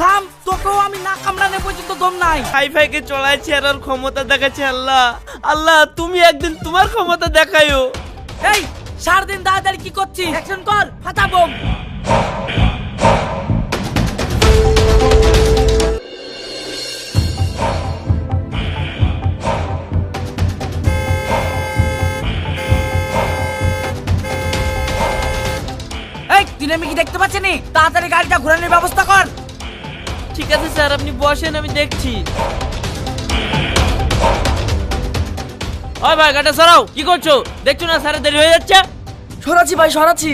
থাম, তোকেও আমি না কামড়ানো পর্যন্ত দম নাই। হাই ফাইকে চলাইছে আর ওর ক্ষমতা দেখাচ্ছে। আল্লাহ আল্লাহ, তুমি একদিন তোমার ক্ষমতা দেখায়ো। এই সারাদিন দাঁড়াদাঁড়ি কি করছিস? অ্যাকশন কর, ফাটা বোম। এই তুই আমি কি দেখতে পাচ্ছি নি? তাড়াতাড়ি গাড়িটা ঘোরানোর ব্যবস্থা কর। ঠিক আছে স্যার, আপনি বসেন, আমি দেখছি। ওই ভাই, গাড়িটা সরাও। কি করছো? দেখছো না স্যারের দেরি হয়ে যাচ্ছে। সরাচ্ছি ভাই, সরাচ্ছি।